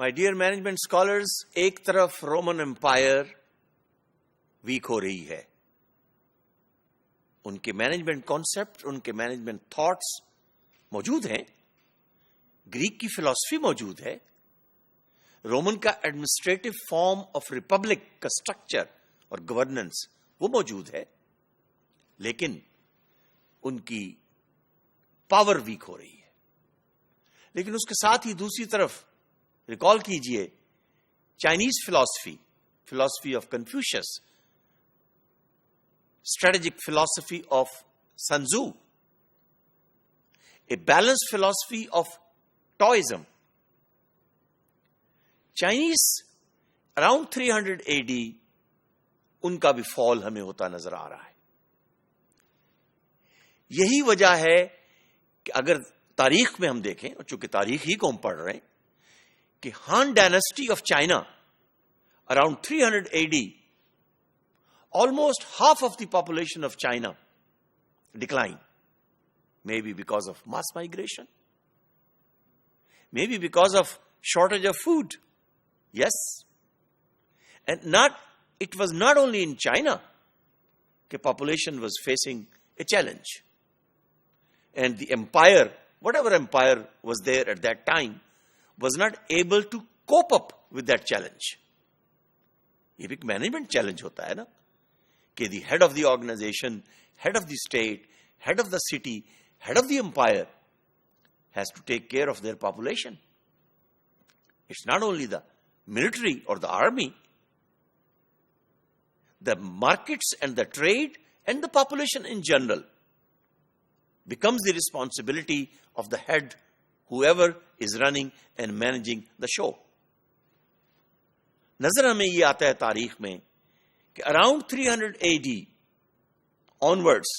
My dear management scholars, एक तरफ Roman empire week हो रही है, उनके मैनेजमेंट कॉन्सेप्ट, उनके मैनेजमेंट थॉट्स मौजूद हैं, ग्रीक की फिलॉसफी मौजूद है, रोमन का एडमिनिस्ट्रेटिव फॉर्म ऑफ रिपब्लिक का स्ट्रक्चर और गवर्नेंस वो मौजूद है, लेकिन उनकी पावर वीक हो रही है। लेकिन उसके साथ ही दूसरी तरफ रिकॉल कीजिए Chinese philosophy of Confucius, strategic philosophy of Sun Tzu, a balanced philosophy of Taoism. Chinese around 300 AD उनका भी फॉल हमें होता नजर आ रहा है। यही वजह है कि अगर तारीख में हम देखें, और चूंकि तारीख ही को हम पढ़ रहे हैं, कि हान dynasty of China around 300 AD, almost half of the population of China declined. Maybe because of mass migration. Maybe because of shortage of food. Yes. And it was not only in China the population was facing a challenge. And the empire, whatever empire was there at that time, was not able to cope up with that challenge. ये भी management challenge होता है ना, कि the head of the organization, head of the state, head of the city, head of the empire has to take care of their population. It's not only the military or the army, the markets and the trade and the population in general becomes the responsibility of the head, whoever is running and managing the show. नजर हमें ये आता है तारीख में कि around 300 AD onwards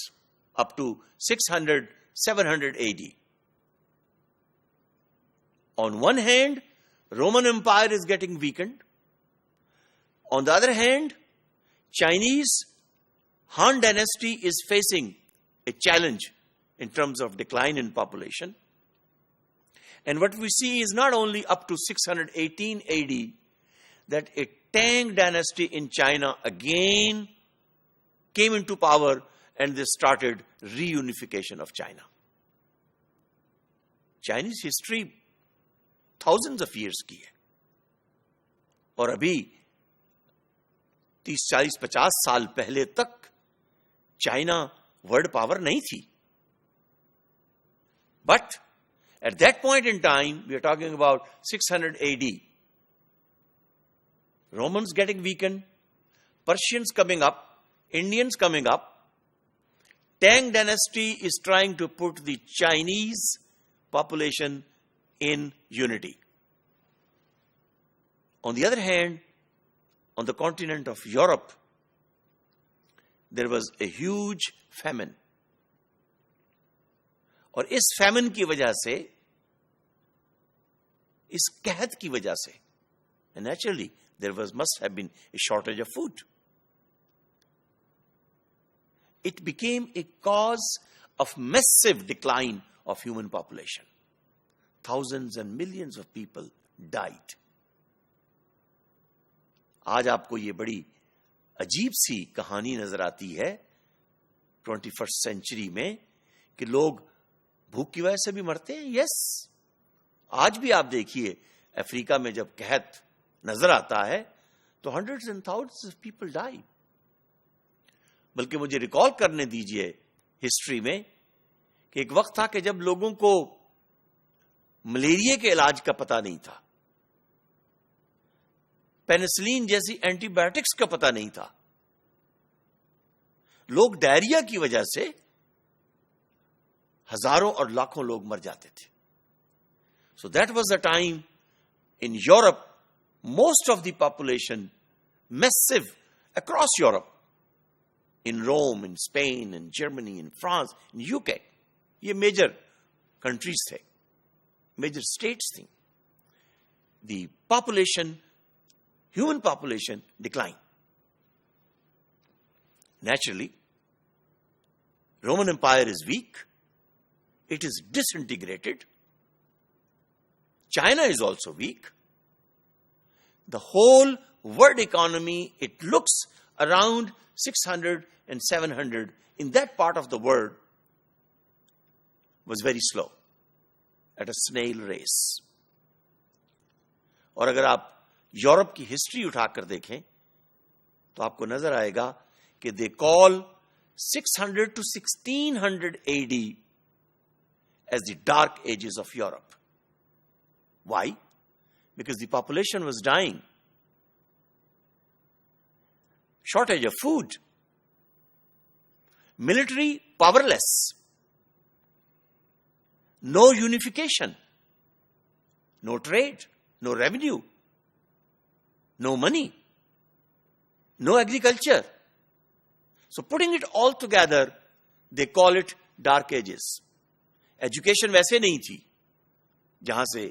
up to 600, 700 AD. On one hand, Roman Empire is getting weakened. On the other hand, Chinese Han dynasty is facing a challenge in terms of decline in population. And what we see is not only up to 618 AD that a Tang dynasty in China again came into power and they started reunification of China. Chinese history thousands of years की है और अभी 30, 40, 50 साल पहले तक China world power नहीं थी. But at that point in time, we are talking about 600 AD. Romans getting weakened, Persians coming up, Indians coming up. Tang dynasty is trying to put the Chinese population in unity. On the other hand, on the continent of Europe, there was a huge famine. और इस famine की वजह से, इस कहत की वजह से, and naturally there must have been a shortage of food. It became a cause of massive decline of human population. Thousands and millions of people died. आज आपको ये बड़ी अजीब सी कहानी नजर आती है 21st सेंचुरी में कि लोग भूख की वजह से भी मरते हैं. यस, आज भी आप देखिए अफ्रीका में जब कहत नजर आता है तो hundreds and thousands of people die. बल्कि मुझे रिकॉल करने दीजिए हिस्ट्री में कि एक वक्त था कि जब लोगों को मलेरिया के इलाज का पता नहीं था, पेनिसिलिन जैसी एंटीबायोटिक्स का पता नहीं था, लोग डायरिया की वजह से हजारों और लाखों लोग मर जाते थे. So that was the time in Europe, most of the population, massive across Europe, in Rome, in Spain, in Germany, in France, in UK, ये major countries थे, major states थी. The population, human population declined. Naturally, Roman Empire is weak. It is disintegrated. China is also weak. the whole world economy, it looks around 600 and 700 in that part of the world was very slow, at a snail race. और अगर आप Europe की history उठाकर देखें तो आपको नजर आएगा कि they call 600 to 1600 AD as the dark ages of Europe. Why? Because the population was dying. Shortage of food. Military powerless. No unification. No trade. No revenue. No money. No agriculture. So putting it all together, they call it dark ages. Education वैसे नहीं थी जहां से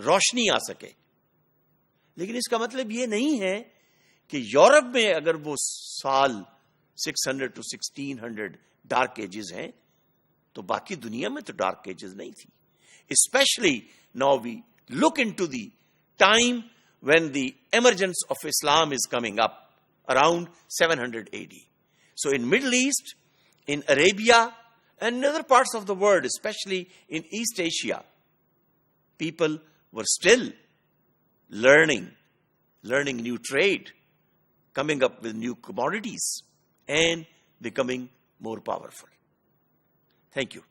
रोशनी आ सके. लेकिन इसका मतलब ये नहीं है कि यूरोप में अगर वो साल 600 to 1600 डार्क एजेस हैं तो बाकी दुनिया में तो डार्क एजेस नहीं थी. Especially now we look into the time when the emergence of Islam is coming up around 700 AD. So in Middle East, in Arabia, and in other parts of the world, especially in East Asia, people were still learning new trade, coming up with new commodities, and becoming more powerful. Thank you.